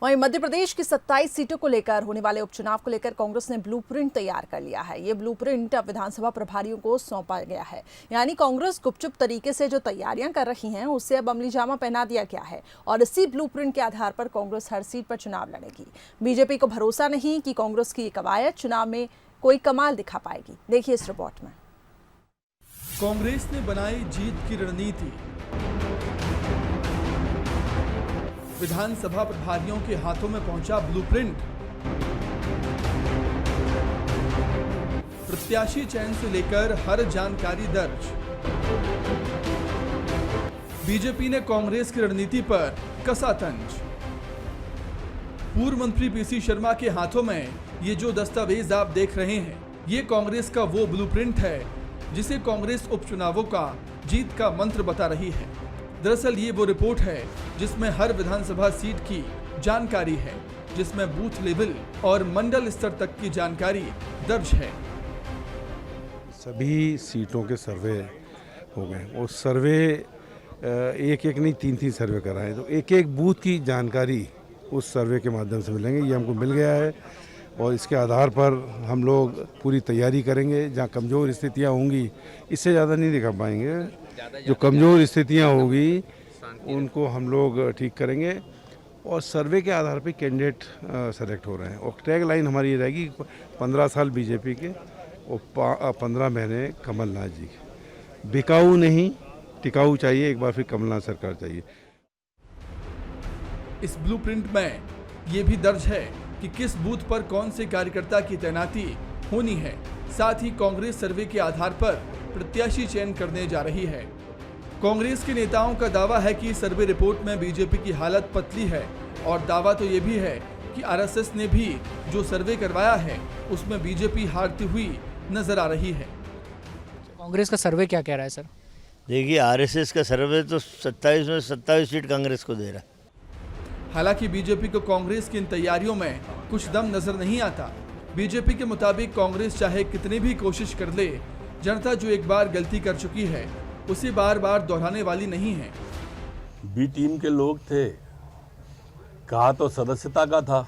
वहीं मध्य प्रदेश की 27 सीटों को लेकर होने वाले उपचुनाव को लेकर कांग्रेस ने ब्लूप्रिंट तैयार कर लिया है। ये ब्लूप्रिंट अब विधानसभा प्रभारियों को सौंपा गया है। यानी कांग्रेस गुपचुप तरीके से जो तैयारियां कर रही हैं उससे अब अमली जामा पहना दिया गया है और इसी ब्लूप्रिंट के आधार पर कांग्रेस हर सीट पर चुनाव लड़ेगी। बीजेपी को भरोसा नहीं कि कांग्रेस की ये कवायद चुनाव में कोई कमाल दिखा पाएगी। देखिए इस रिपोर्ट में। कांग्रेस ने बनाई जीत की रणनीति। विधानसभा प्रभारियों के हाथों में पहुंचा ब्लूप्रिंट। प्रत्याशी चयन से लेकर हर जानकारी दर्ज। बीजेपी ने कांग्रेस की रणनीति पर कसा तंज। पूर्व मंत्री पीसी शर्मा के हाथों में ये जो दस्तावेज आप देख रहे हैं, ये कांग्रेस का वो ब्लूप्रिंट है जिसे कांग्रेस उपचुनावों का जीत का मंत्र बता रही है। दरअसल ये वो रिपोर्ट है जिसमें हर विधानसभा सीट की जानकारी है, जिसमें बूथ लेवल और मंडल स्तर तक की जानकारी दर्ज है। सभी सीटों के सर्वे हो गए और सर्वे एक एक नहीं तीन सर्वे कराए, तो एक एक बूथ की जानकारी उस सर्वे के माध्यम से मिलेंगे। ये हमको मिल गया है और इसके आधार पर हम लोग पूरी तैयारी करेंगे। जहाँ कमज़ोर स्थितियाँ होंगी इससे ज़्यादा नहीं दिखा पाएंगे, जो कमज़ोर स्थितियाँ होगी उनको हम लोग ठीक करेंगे और सर्वे के आधार पे कैंडिडेट सेलेक्ट हो रहे हैं। और टैग लाइन हमारी ये रहेगी 15 साल बीजेपी के और 15 महीने कमलनाथ जी के। बिकाऊ नहीं, टिकाऊ चाहिए। एक बार फिर कमलनाथ सरकार चाहिए। इस ब्लूप्रिंट में ये भी दर्ज है कि किस बूथ पर कौन से कार्यकर्ता की तैनाती होनी है। साथ ही कांग्रेस सर्वे के आधार पर प्रत्याशी चयन करने जा रही है। कांग्रेस के नेताओं का दावा है कि सर्वे रिपोर्ट में बीजेपी की हालत पतली है और दावा तो ये भी है कि आरएसएस ने भी जो सर्वे करवाया है उसमें बीजेपी हारती हुई नजर आ रही है। कांग्रेस का सर्वे क्या कह रहा है सर? देखिए, आरएसएस का सर्वे तो 27 में 27 सीट कांग्रेस को दे रहा है। हालांकि बीजेपी को कांग्रेस की इन तैयारियों में कुछ दम नजर नहीं आता। बीजेपी के मुताबिक कांग्रेस चाहे कितनी भी कोशिश कर ले, जनता जो एक बार गलती कर चुकी है उसे बार बार दोहराने वाली नहीं है। बी टीम के लोग थे, कहा तो सदस्यता का था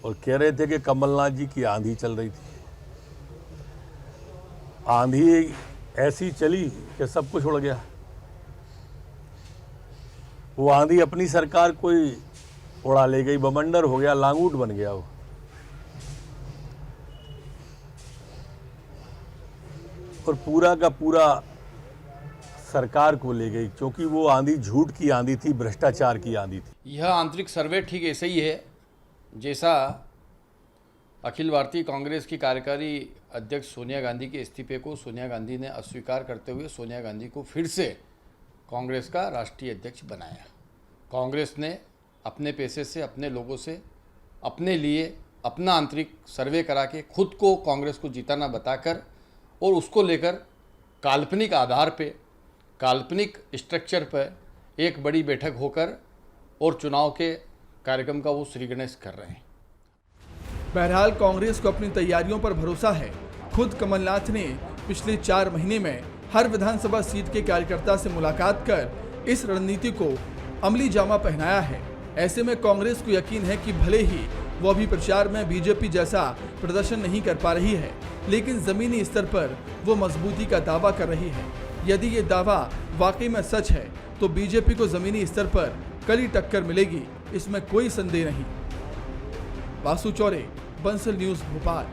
और कह रहे थे कि कमलनाथ जी की आंधी चल रही थी। आंधी ऐसी चली कि सब कुछ उड़ गया। वो आंधी अपनी सरकार कोई उड़ा ले गई, बमंडर हो गया, लांगूट बन गया वो। और पूरा का पूरा सरकार को ले गई, क्योंकि वो आंधी झूठ की आंधी थी, भ्रष्टाचार की आंधी थी। यह आंतरिक सर्वे ठीक ऐसे ही है जैसा अखिल भारतीय कांग्रेस की कार्यकारी अध्यक्ष सोनिया गांधी के इस्तीफे को सोनिया गांधी ने अस्वीकार करते हुए सोनिया गांधी को फिर से कांग्रेस का राष्ट्रीय अध्यक्ष बनाया। कांग्रेस ने अपने पैसे से, अपने लोगों से, अपने लिए अपना आंतरिक सर्वे करा के खुद को कांग्रेस को जीताना बताकर और उसको लेकर काल्पनिक आधार पे, काल्पनिक स्ट्रक्चर पर एक बड़ी बैठक होकर और चुनाव के कार्यक्रम का वो श्रीगणेश कर रहे हैं। बहरहाल कांग्रेस को अपनी तैयारियों पर भरोसा है। खुद कमलनाथ ने पिछले 4 महीने में हर विधानसभा सीट के कार्यकर्ता से मुलाकात कर इस रणनीति को अमली जामा पहनाया है। ऐसे में कांग्रेस को यकीन है कि भले ही वो अभी प्रचार में बीजेपी जैसा प्रदर्शन नहीं कर पा रही है, लेकिन जमीनी स्तर पर वो मजबूती का दावा कर रही है। यदि ये दावा वाकई में सच है तो बीजेपी को जमीनी स्तर पर कड़ी टक्कर मिलेगी, इसमें कोई संदेह नहीं। वासु चौरे, बंसल न्यूज़, भोपाल।